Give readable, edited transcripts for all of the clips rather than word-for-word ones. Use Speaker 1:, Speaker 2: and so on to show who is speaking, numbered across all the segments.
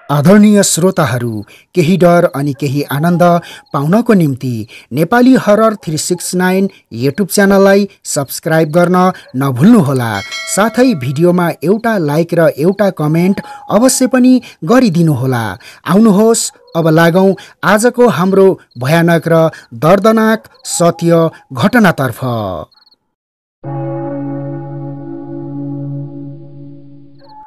Speaker 1: आदरणीय श्रोताहरू, केही डर अनि केही आनन्द पाउनको निम्ति नेपाली हरर 369 युट्युब च्यानललाई सब्स्क्राइब गर्न नभुल्नुहोला। साथै भिडियोमा एउटा लाइक र एउटा कमेन्ट अवश्य पनि गरिदिनुहोला। आउनुहोस् अब लागौं आजको हाम्रो भयानक र दर्दनाक सत्य घटनातर्फ।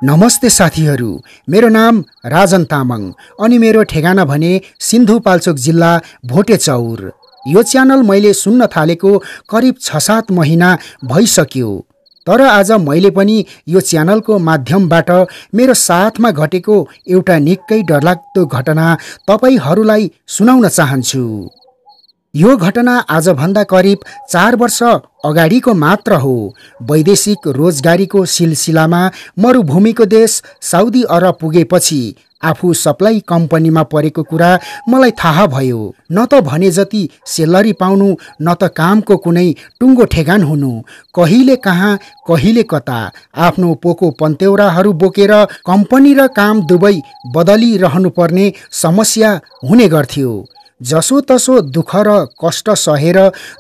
Speaker 1: नमस्ते साथीहरू, मेरो नाम राजन तामाङ अनि मेरो ठेगाना भने सिन्धुपाल्चोक जिल्ला भोटेचौर। यो च्यानल मैले सुन्न थालेको करिब 6-7 महिना भइसक्यो। तर आज मैले पनि यो च्यानलको माध्यमबाट मेरो साथमा घटेको एउटा निकै डरलाग्दो घटना तपाईहरूलाई सुनाउन चाहन्छु। यो घटना आजभन्दा करिब 4 वर्ष अगाडिको मात्र हो। वैदेशिक रोजगारीको सिलसिलामा मरुभूमिको देश साउदी अरब पुगेपछि आफू सप्लाई कम्पनीमा परेको कुरा मलाई थाहा भयो। न त भने जति सेलरी पाउनु, न त कामको कुनै टुङ्गो ठेगान हुनु। कहिले कहाँ कहिले कता आफ्नो पोको पन्तेउराहरू बोकेर कम्पनी र काम दुवै बदलिरहनु पर्ने समस्या हुने गर्थ्यो। जसो तसो दुःख र कष्ट सहेर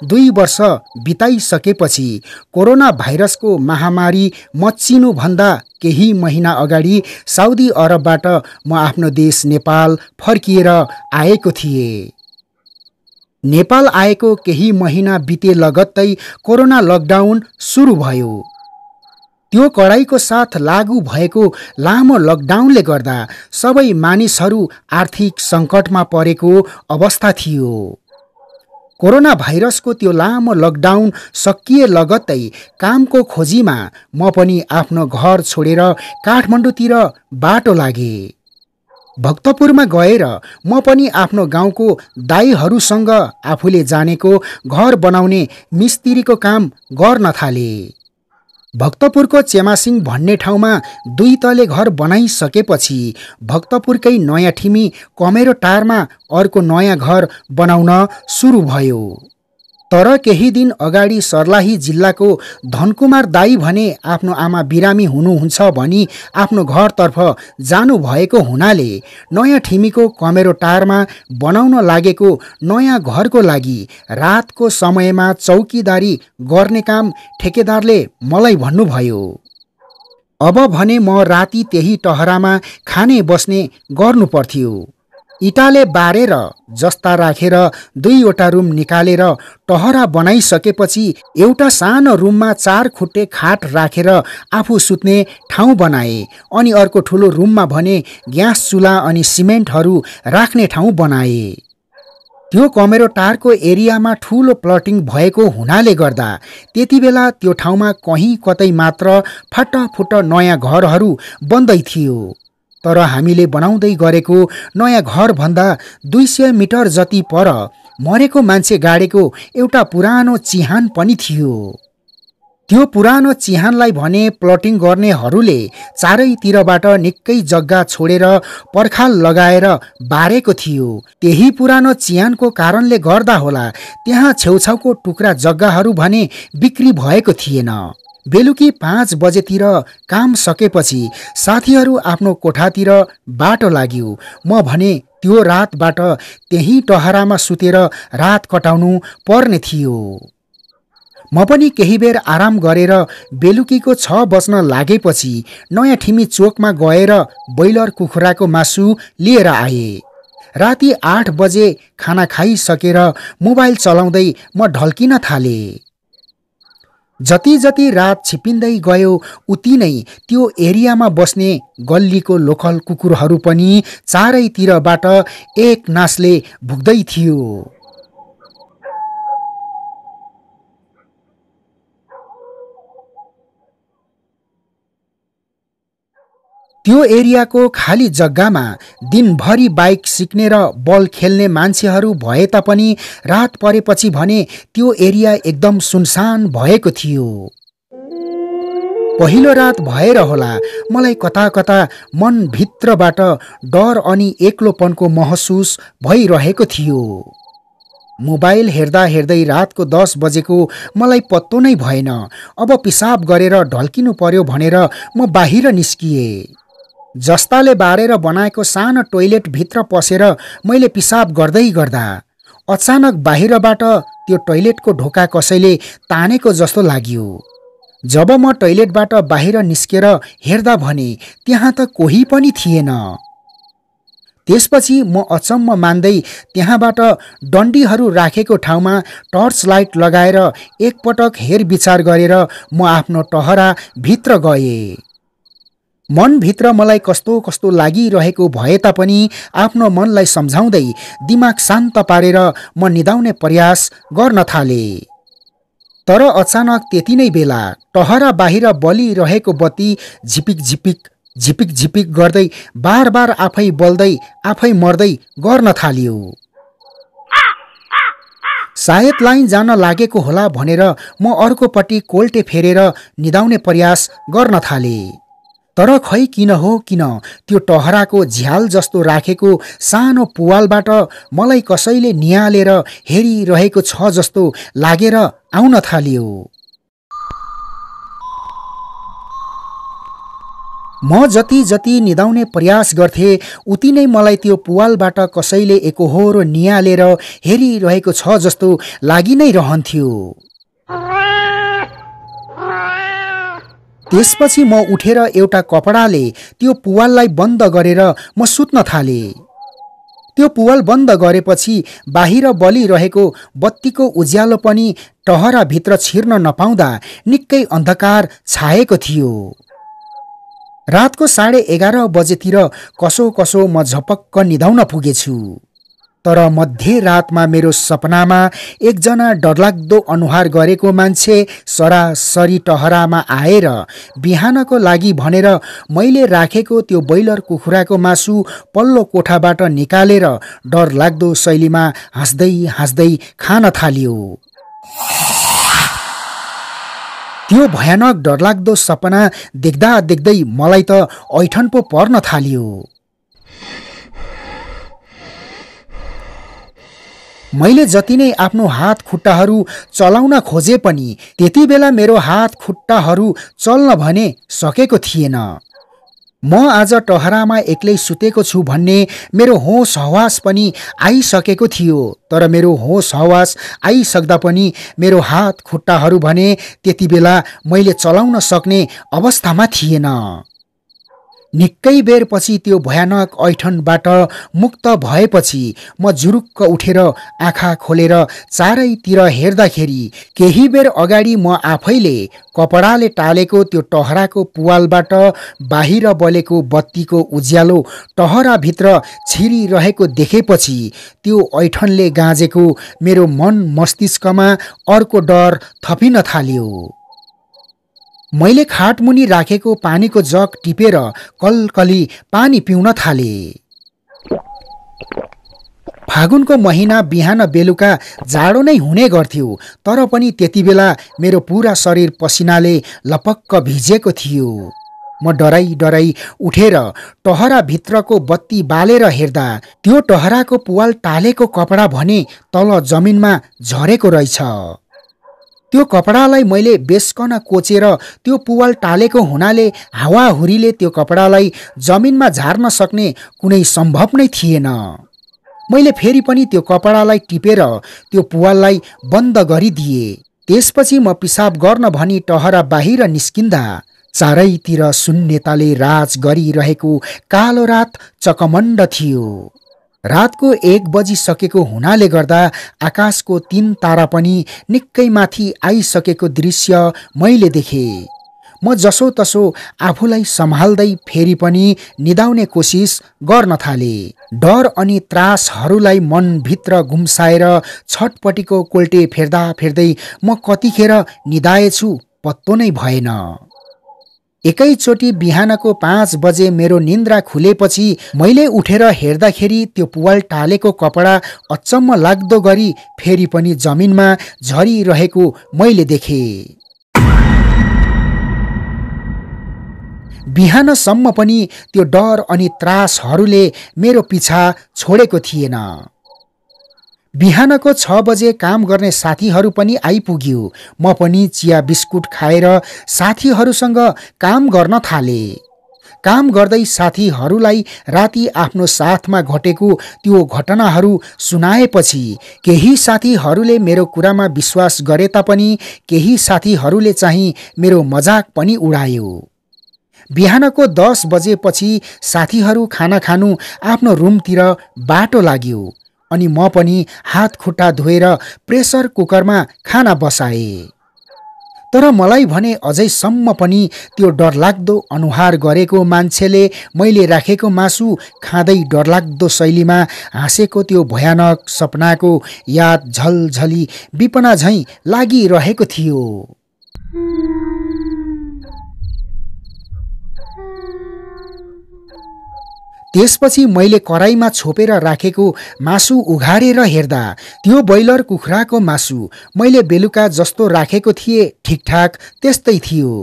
Speaker 1: 2 वर्ष बिताइसकेपछि कोरोना भाइरसको महामारी मच्चिनुभन्दा केही महिना अगाडि साउदी अरबबाट म आफ्नो देश नेपाल फर्किएर आएको थिएँ। नेपाल आएको केही महिना बिते लगत्तै कोरोना लकडाउन सुरु भयो। त्यो कडाइको साथ लागू भएको लामो लकडाउनले गर्दा सबै मानिसहरू आर्थिक सङ्कटमा परेको अवस्था थियो। कोरोना भाइरसको त्यो लामो लकडाउन सकिए लगत्तै कामको खोजीमा म पनि आफ्नो घर छोडेर काठमाडौँतिर बाटो लागे। भक्तपुरमा गएर म पनि आफ्नो गाउँको दाइहरूसँग आफूले जानेको घर बनाउने मिस्त्रीको काम गर्न थाले। भक्तपुरको चेमासिङ भन्ने ठाउँमा 2 तले घर बनाइसकेपछि भक्तपुरकै नयाँ ठिमी कमेरो टारमा अर्को नयाँ घर बनाउन सुरु भयो। तर केही दिन अगाडि सर्लाही जिल्लाको धनकुमार दाई भने आफ्नो आमा बिरामी हुनुहुन्छ भनी आफ्नो घरतर्फ जानुभएको हुनाले नयाँ ठिमीको कमेरो टारमा बनाउन लागेको नयाँ घरको लागि रातको समयमा चौकीदारी गर्ने काम ठेकेदारले मलाई भन्नुभयो। अब भने म राति त्यही टहरामा खाने बस्ने गर्नु पर्थ्यो। इटाले बारेर जस्ता राखेर 2वटा रुम निकालेर टहरा बनाइसकेपछि एउटा सानो रुममा 4 खुट्टे खाट राखेर आफू सुत्ने ठाउँ बनाए अनि अर्को ठुलो रुममा भने ग्यास चुल्हा अनि सिमेन्टहरू राख्ने ठाउँ बनाए। त्यो कमेरो टारको एरियामा ठुलो प्लटिङ भएको हुनाले गर्दा त्यति बेला त्यो ठाउँमा कहीँ कतै मात्र फाटाफुट नयाँ घरहरू बन्दै थियो। तर हामीले बनाउँदै गरेको नयाँ घरभन्दा 200 मिटर जति पर मरेको मान्छे गाडेको एउटा पुरानो चिहान पनि थियो। त्यो पुरानो चिहानलाई भने प्लटिङ गर्नेहरूले चारैतिरबाट निकै जग्गा छोडेर पर्खाल लगाएर बारेको थियो। त्यही पुरानो चिहानको कारणले गर्दा होला त्यहाँ छेउछाउको टुक्रा जग्गाहरू भने बिक्री भएको थिएन। बेलुकी 5 बजेतिर काम सकेपछि साथीहरू आफ्नो कोठातिर बाटो लाग्यो। म भने त्यो रातबाट त्यही टहरामा सुतेर रात कटाउनु पर्ने थियो। म पनि केही बेर आराम गरेर बेलुकीको 6 बज्न लागेपछि नयाँ ठिमी चोकमा गएर ब्रोइलर कुखुराको मासु लिएर आए। राति 8 बजे खाना खाइसकेर मोबाइल चलाउँदै म ढल्किन थाले। जति जति रात छिपिँदै गयो उति नै त्यो एरियामा बस्ने गल्लीको लोकल कुकुरहरू पनि चारैतिरबाट एक नासले भुक्दै थियो। त्यो एरियाको खाली जग्गामा दिनभरि बाइक सिक्ने र बल खेल्ने मान्छेहरू भए तापनि रात परेपछि भने त्यो एरिया एकदम सुनसान भएको थियो। पहिलो रात भएर होला मलाई कता कता मनभित्रबाट डर अनि एक्लोपनको महसुस भइरहेको थियो। मोबाइल हेर्दा हेर्दै रातको 10 बजेको मलाई पत्तो नै भएन। अब पिसाब गरेर ढल्किनु पर्यो भनेर म बाहिर निस्किएँ। जस्ताले बारेर बनाएको सानो टोइलेट भित्र पसेर मैले पिसाब गर्दै गर्दा अचानक बाहिरबाट त्यो टोइलेटको ढोका कसैले तानेको जस्तो लाग्यो। जब म टोइलेटबाट बाहिर निस्केर हेर्दा भने त्यहाँ त कोही पनि थिएन। त्यसपछि म अचम्म मान्दै त्यहाँबाट डन्डीहरू राखेको ठाउँमा टर्च लाइट लगाएर एकपटक हेरविचार गरेर म आफ्नो टहरा भित्र गएँ। मनभित्र मलाई कस्तो कस्तो लागिरहेको भए तापनि आफ्नो मनलाई सम्झाउँदै दिमाग शान्त पारेर म निदाउने प्रयास गर्न थालेँ। तर अचानक त्यति नै बेला टहरा बाहिर बलिरहेको बत्ती झिपिक झिपिक झिपिक झिपिक गर्दै बार बार आफै बल्दै आफै मर्दै गर्न थाल्यो। सायद लाइन जान लागेको होला भनेर म अर्कोपट्टि कोल्टे फेरेर निदाउने प्रयास गर्न थालेँ। तर खै किन हो किन त्यो टहराको झ्याल जस्तो राखेको सानो पुवालबाट मलाई कसैले निहालेर हेरिरहेको छ जस्तो लागेर आउन थाल्यो। म जति जति निदाउने प्रयास गर्थे उति नै मलाई त्यो पुवालबाट कसैले एकोहोरो निहालेर हेरिरहेको छ जस्तो लागि नै रहन्थ्यो। त्यसपछि म उठेर एउटा कपडाले त्यो पुवाललाई बन्द गरेर म सुत्न थालेँ। त्यो पुवाल बन्द गरेपछि बाहिर बलिरहेको बत्तीको उज्यालो पनि टहराभित्र छिर्न नपाउँदा निकै अन्धकार छाएको थियो। रातको 11:30 बजेतिर कसो कसो म झपक्क निदाउन पुगेछु। तर मध्यरातमा मेरो सपनामा एकजना डरलाग्दो अनुहार गरेको मान्छे सरासरी टहरामा आएर बिहानको लागि भनेर मैले राखेको त्यो ब्रोइलर कुखुराको मासु पल्लो कोठाबाट निकालेर डरलाग्दो शैलीमा हाँस्दै हाँस्दै खान थाल्यो। त्यो भयानक डरलाग्दो सपना देख्दा देख्दै मलाई त ऐठन पो पर्न थाल्यो। मैले जति नै आफ्नो हात खुट्टाहरू चलाउन खोजे पनि त्यति बेला मेरो हात खुट्टाहरू चल्न भने सकेको थिएन। म आज टहरामा एक्लै सुतेको छु भन्ने मेरो होस हवास पनि आइसकेको थियो। तर मेरो होस हवास आइसक्दा पनि मेरो हात खुट्टाहरू भने त्यति बेला मैले चलाउन सक्ने अवस्थामा थिएन। निकै बेरपछि त्यो भयानक ऐठनबाट मुक्त भएपछि म जुरुक्क उठेर आँखा खोलेर चारैतिर हेर्दाखेरि केही बेर अगाडि म आफैले कपडाले टालेको त्यो टहराको पुवालबाट बाहिर बलेको बत्तीको उज्यालो टहराभित्र छिरिरहेको देखेपछि त्यो ऐठनले गाँजेको मेरो मन मस्तिष्कमा अर्को डर थपिन थाल्यो। मैले खाटमुनि राखेको पानीको जग टिपेर कलकली पानी पिउन थालेँ। फागुनको महिना बिहान बेलुका जाडो नै हुने गर्थ्यो। तर पनि त्यति बेला मेरो पुरा शरीर पसिनाले लपक्क भिजेको थियो। म डराई डराई उठेर टहराभित्रको बत्ती बालेर हेर्दा त्यो टहराको पुवाल टालेको कपडा भने तल जमिनमा झरेको रहेछ। त्यो कपडालाई मैले बेसकन कोचेर त्यो पुवाल टालेको हुनाले हावाहुरीले त्यो कपडालाई जमिनमा झार्न सक्ने कुनै सम्भव नै थिएन। मैले फेरि पनि त्यो कपडालाई टिपेर त्यो पुवाललाई बन्द गरिदिए। त्यसपछि म पिसाब गर्न भनी टहरा बाहिर निस्किँदा चारैतिर शून्यताले राज गरिरहेको कालो रात चकमण्ड थियो। रातको 1 बजिसकेको हुनाले गर्दा आकाशको 3 तारा पनि निकै माथि आइसकेको दृश्य मैले देखेँ। म जसो तसो आफूलाई सम्हाल्दै फेरि पनि निदाउने कोसिस गर्न थालेँ। डर अनि त्रासहरूलाई मनभित्र गुम्साएर छटपटीको कोल्टे फेर्दा फेर्दै म कतिखेर निदाएछु पत्तो नै भएन। एकैचोटि बिहानको 5 बजे मेरो निन्द्रा खुलेपछि मैले उठेर हेर्दाखेरि त्यो पुवाल टालेको कपडा अचम्म लाग्दो गरी फेरि पनि जमिनमा झरिरहेको मैले देखेँ। बिहानसम्म पनि त्यो डर अनि त्रासहरूले मेरो पिछा छोडेको थिएन। बिहानको 6 बजे काम गर्ने साथीहरू पनि आइपुग्यो। म पनि चिया बिस्कुट खाएर साथीहरूसँग काम गर्न थालेँ। काम गर्दै साथीहरूलाई राति आफ्नो साथमा घटेको त्यो घटनाहरू सुनाएपछि केही साथीहरूले मेरो कुरामा विश्वास गरे तापनि केही साथीहरूले चाहिँ मेरो मजाक पनि उडायो। बिहानको 10 बजेपछि साथीहरू खाना खानु आफ्नो रुमतिर बाटो लाग्यो अनि म पनि हात खुट्टा धोएर प्रेसर कुकरमा खाना बसाए। तर मलाई भने अझैसम्म पनि त्यो डरलाग्दो अनुहार गरेको मान्छेले मैले राखेको मासु खाँदै डरलाग्दो शैलीमा हाँसेको त्यो भयानक सपनाको याद झलझली विपना झैँ लागिरहेको थियो। त्यसपछि मैले कराईमा छोपेर राखेको मासु उघारेर हेर्दा त्यो ब्रोइलर कुखुराको मासु मैले बेलुका जस्तो राखेको थिएँ ठिकठाक त्यस्तै थियो।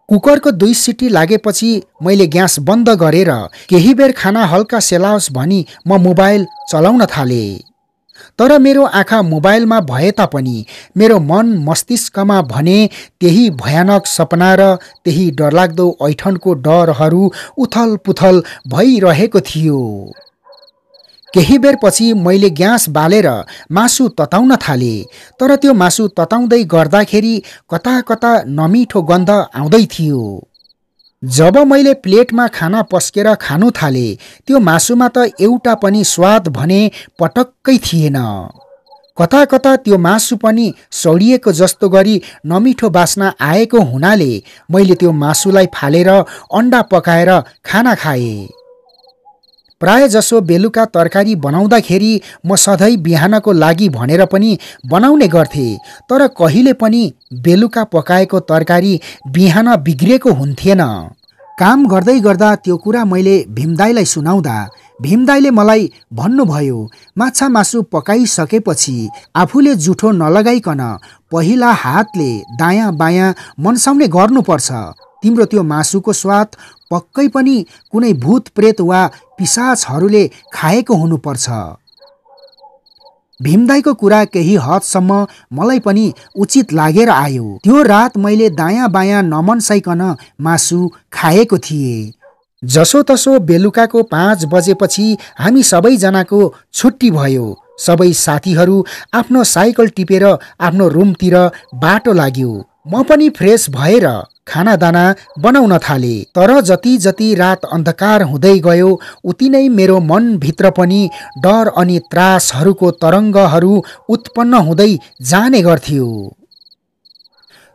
Speaker 1: कुकरको 2 सिटी लागेपछि मैले ग्यास बन्द गरेर केही बेर खाना हल्का सेलाओस् भनी म मोबाइल चलाउन थाले। तर मेरो आँखा मोबाइलमा भए तापनि मेरो मन मस्तिष्कमा भने त्यही भयानक सपना र त्यही डरलाग्दो ऐठनको डरहरू उथल पुथल भइरहेको थियो। केही बेर पछि मैले ग्यास बालेर मासु तताउन थाले। तर त्यो मासु तताउँदै गर्दाखेरि कता कता नमिठो गन्ध आउँदै थियो। जब मैले प्लेटमा खाना पस्केर खानु थाले त्यो मासुमा त एउटा पनि स्वाद भने पटक्कै थिएन। कता कता त्यो मासु पनि सडिएको जस्तो गरी नमिठो बास्ना आएको हुनाले मैले त्यो मासुलाई फालेर अन्डा पकाएर खाना खाए। प्राय जसो बेलुका तरकारी बनाउँदाखेरि म सधैँ बिहानको लागि भनेर पनि बनाउने गर्थे। तर कहिले पनि बेलुका पकाएको तरकारी बिहान बिग्रेको हुन्थेन। काम गर्दै गर्दा त्यो कुरा मैले भीमदाईलाई सुनाउँदा भीमदाईले मलाई भन्नुभयो, माछा मासु पकाइसकेपछि आफूले जुठो नलगाइकन पहिला हातले दायाँ बायाँ मनसाउने गर्नुपर्छ। तिम्रो त्यो मासुको स्वाद पक्कै पनि कुनै भूत प्रेत वा पिशाचहरूले खाएको हुनुपर्छ। भीमदाईको कुरा केही हदसम्म मलाई पनि उचित लागेर आयो। त्यो रात मैले दायाँ बायाँ नमन्साइकन मासु खाएको थिएँ। जसोतसो बेलुकाको 5 बजेपछि हामी सबैजनाको छुट्टी भयो। सबै साथीहरू आफ्नो साइकल टिपेर आफ्नो रुमतिर बाटो लाग्यो। म पनि फ्रेस भएर खानादाना बनाउन थाले। तर जति जति रात अन्धकार हुँदै गयो उति नै मेरो मनभित्र पनि डर अनि त्रासहरूको तरङ्गहरू उत्पन्न हुँदै जाने गर्थ्यो।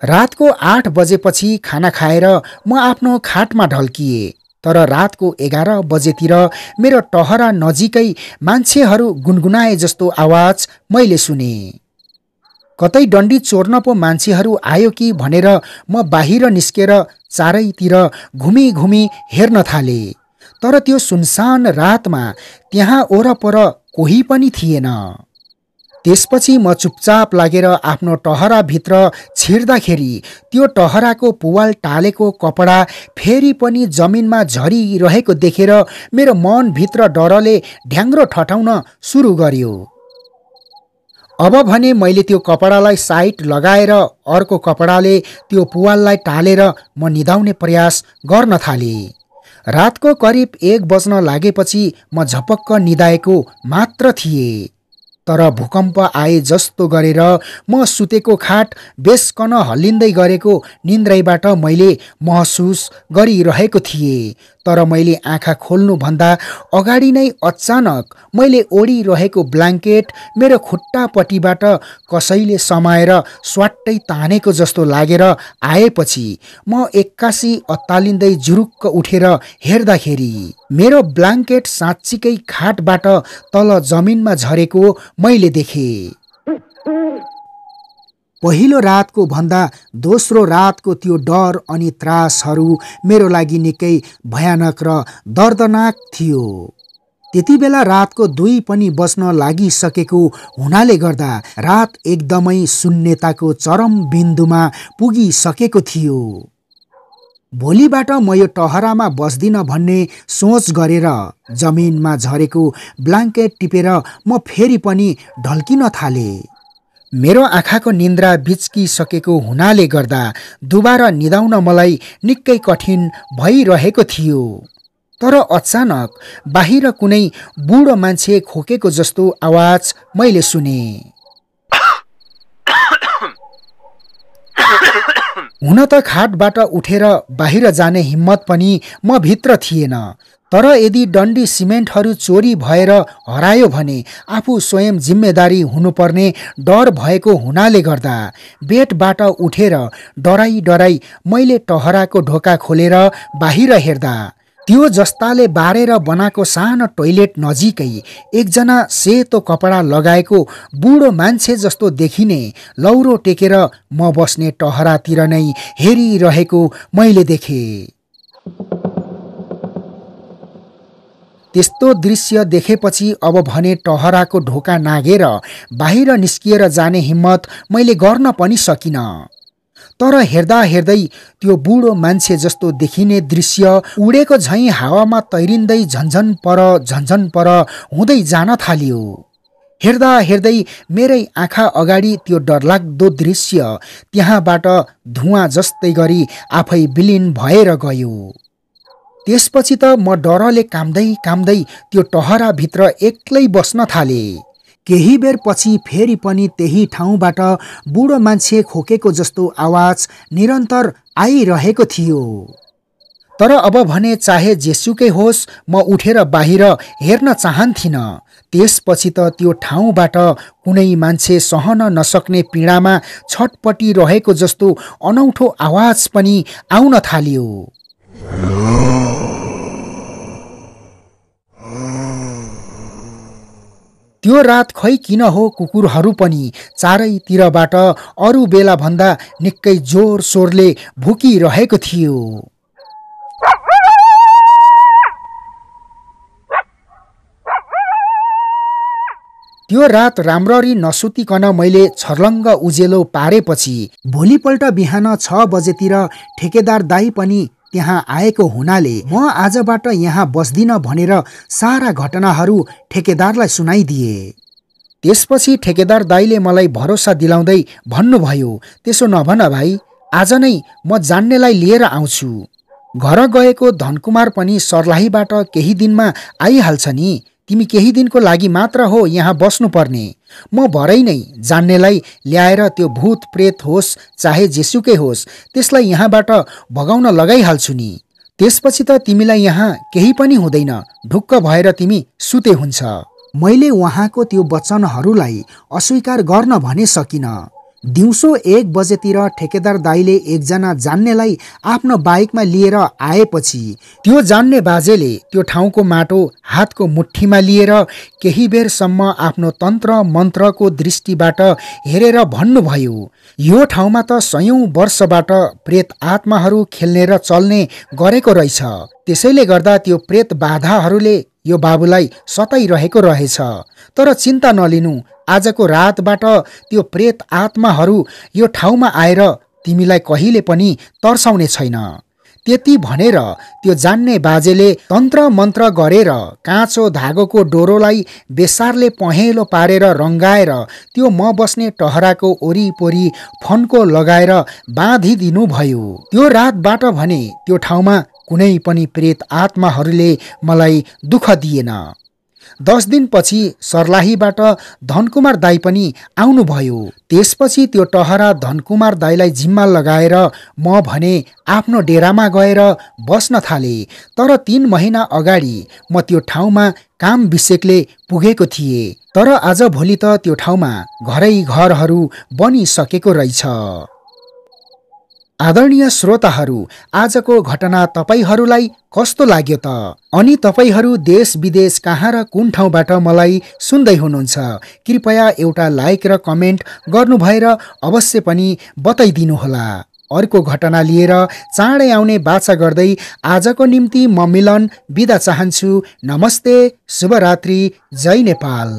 Speaker 1: रातको 8 बजेपछि खाना खाएर म आफ्नो खाटमा ढल्किए। तर रातको 11 बजेतिर मेरो टहरा नजिकै मान्छेहरू गुनगुनाए जस्तो आवाज मैले सुने। कतै डन्डी चोर्न पो मान्छेहरू आयो कि भनेर म बाहिर निस्केर चारैतिर घुमी घुमी हेर्न थाले। तर त्यो सुनसान रातमा त्यहाँ ओरपर कोही पनि थिएन। त्यसपछि म चुपचाप लागेर आफ्नो टहराभित्र छिर्दाखेरि त्यो टहराको पुवाल टालेको कपडा फेरि पनि जमिनमा झरिरहेको देखेर मेरो मनभित्र डरले ढ्याङ्ग्रो ठटाउन सुरु गर्यो। अब भने मैले त्यो कपडालाई साइड लगाएर अर्को कपडाले त्यो पुवाललाई टालेर म निदाउने प्रयास गर्न थाले। रातको करिब 1 बज्न लागेपछि म झपक्क निदाएको मात्र थिएँ। तर भूकम्प आए जस्तो गरेर म सुतेको खाट बेसकन हल्लिँदै गरेको निन्द्रैबाट मैले महसुस गरिरहेको थिएँ। तर मैले आँखा खोल्नुभन्दा अगाडि नै अचानक मैले ओढिरहेको ब्ल्याङ्केट मेरो खुट्टापट्टिबाट कसैले समाएर स्वाट्टै तानेको जस्तो लागेर आएपछि म एक्कासी अत्तालिँदै जुरुक्क उठेर हेर्दाखेरि मेरो ब्ल्याङ्केट साँच्चीकै खाटबाट तल जमिनमा झरेको मैले देखेँ। पहिलो रातको भन्दा दोस्रो रातको त्यो डर अनि त्रासहरू मेरो लागि निकै भयानक र दर्दनाक थियो। त्यति बेला रातको 2 पनि बज्न लागिसकेको हुनाले गर्दा रात एकदमै शून्यताको चरम बिन्दुमा पुगिसकेको थियो। भोलिबाट म यो टहरामा बस्दिन भन्ने सोच गरेर जमिनमा झरेको ब्ल्याङ्केट टिपेर म फेरि पनि ढल्किन थाले। मेरो आँखाको निन्द्रा बिच्किसकेको हुनाले गर्दा दुबारा निदाउन मलाई निकै कठिन भइरहेको थियो। तर अचानक बाहिर कुनै बुढो मान्छे खोकेको जस्तो आवाज मैले सुने। हुन त खाटबाट उठेर बाहिर जाने हिम्मत पनि म भित्र थिएन, तर यदि डन्डी सिमेन्टहरू चोरी भएर हरायो भने आफू स्वयं जिम्मेदारी हुनुपर्ने डर भएको हुनाले गर्दा बेडबाट उठेर डराई डराई मैले टहराको ढोका खोलेर बाहिर हेर्दा त्यो जस्ताले बारेर बनाएको सानो टोइलेट नजिकै एकजना सेतो कपडा लगाएको बुढो मान्छे जस्तो देखिने लौरो टेकेर म बस्ने टहरातिर नै हेरिरहेको मैले देखेँ। त्यस्तो दृश्य देखेपछि अब भने टहराको ढोका नागेर बाहिर निस्किएर जाने हिम्मत मैले गर्न पनि सकिन। तर हेर्दा हेर्दै त्यो बुढो मान्छे जस्तो देखिने दृश्य उडेको झैँ हावामा तैरिँदै झन्झन पर हुँदै जान थाल्यो। हेर्दा हेर्दै मेरै आँखा अगाडि त्यो डरलाग्दो दृश्य त्यहाँबाट धुवाँ जस्तै गरी आफै विलीन भएर गयो। त्यसपछि त म डरले काम्दै त्यो टहराभित्र एक्लै बस्न थाले। केही बेर पछि फेरि पनि त्यही ठाउँबाट बुढो मान्छे खोकेको जस्तो आवाज निरन्तर आइरहेको थियो। तर अब भने चाहे जेसुकै होस् म उठेर बाहिर हेर्न चाहन्थिन। त्यसपछि त त्यो ठाउँबाट कुनै मान्छे सहन नसक्ने पीडामा छटपटी रहेको जस्तो अनौठो आवाज पनि आउन थाल्यो। त्यो रात खै किन हो कुकुरहरू पनि चारैतिरबाट अरू बेला भन्दा निकै जोर सोरले भुकिरहेको थियो। त्यो रात राम्ररी नसुतिकन मैले छर्लङ्ग उजेलो पारेपछि भोलिपल्ट बिहान 6 बजेतिर ठेकेदार दाई पनि त्यहाँ आएको हुनाले म आजबाट यहाँ बस्दिन भनेर सारा घटनाहरू ठेकेदारलाई सुनाइदिए। त्यसपछि ठेकेदार दाईले मलाई भरोसा दिलाउँदै भन्नुभयो, त्यसो नभन भाइ, आज नै म जान्नेलाई लिएर आउँछु। घर गएको धनकुमार पनि सर्लाहीबाट केही दिनमा आइहाल्छ नि, तिमी केही दिनको लागि मात्र हो यहाँ बस्नुपर्ने। म भरै नै जान्नेलाई ल्याएर त्यो भूत प्रेत होस् चाहे जेसुकै होस् त्यसलाई यहाँबाट भगाउन लगाइहाल्छु नि। त्यसपछि त तिमीलाई यहाँ केही पनि हुँदैन, ढुक्क भएर तिमी सुते हुन्छ। मैले उहाँको त्यो वचनहरूलाई अस्वीकार गर्न भने सकिन। दिउँसो 1 बजेतिर ठेकेदार दाईले एकजना जान्नेलाई आफ्नो बाइकमा लिएर आएपछि त्यो जान्ने बाजेले त्यो ठाउँको माटो हातको मुठ्ठीमा लिएर केही बेरसम्म आफ्नो तन्त्र मन्त्रको दृष्टिबाट हेरेर भन्नुभयो, यो ठाउँमा त 100औं वर्षबाट प्रेत आत्माहरू खेल्ने र चल्ने गरेको रहेछ। त्यसैले गर्दा त्यो प्रेत बाधाहरूले यो बाबुलाई सताइरहेको रहेछ। तर चिन्ता नलिनु, आजको रातबाट त्यो प्रेत आत्माहरू यो ठाउँमा आएर तिमीलाई कहिले पनि तर्साउने छैन। त्यति भनेर त्यो जान्ने बाजेले तन्त्र मन्त्र गरेर काँचो धागोको डोरोलाई बेसारले पहेँलो पारेर रङ्गाएर त्यो म बस्ने टहराको वरिपरि फन्को लगाएर बाँधिदिनु भयो। त्यो रातबाट भने त्यो ठाउँमा कुनै पनि प्रेत आत्माहरूले मलाई दुःख दिएन। 10 दिनपछि सर्लाहीबाट धनकुमार दाई पनि आउनुभयो। त्यसपछि त्यो टहरा धनकुमार दाईलाई जिम्मा लगाएर म भने आफ्नो डेरामा गएर बस्न थाले। तर 3 महिना अगाडि म त्यो ठाउँमा काम विषयकले पुगेको थिएँ। तर आज भोलि त त्यो ठाउँमा घरै घरहरू बनिसकेको रहेछ। आदरणीय श्रोताहरू, आजको घटना तपाईहरूलाई कस्तो लाग्यो त? अनि तपाईहरू देश विदेश कहाँ र कुन ठाउँबाट मलाई सुन्दै हुनुहुन्छ? कृपया एउटा लाइक र कमेन्ट गर्नुभएर अवश्य पनि बताइदिनुहोला। अर्को घटना लिएर चाँडै आउने बाचा गर्दै आजको निम्ति म मिलन बिदा चाहन्छु। नमस्ते, शुभरात्रि, जय नेपाल।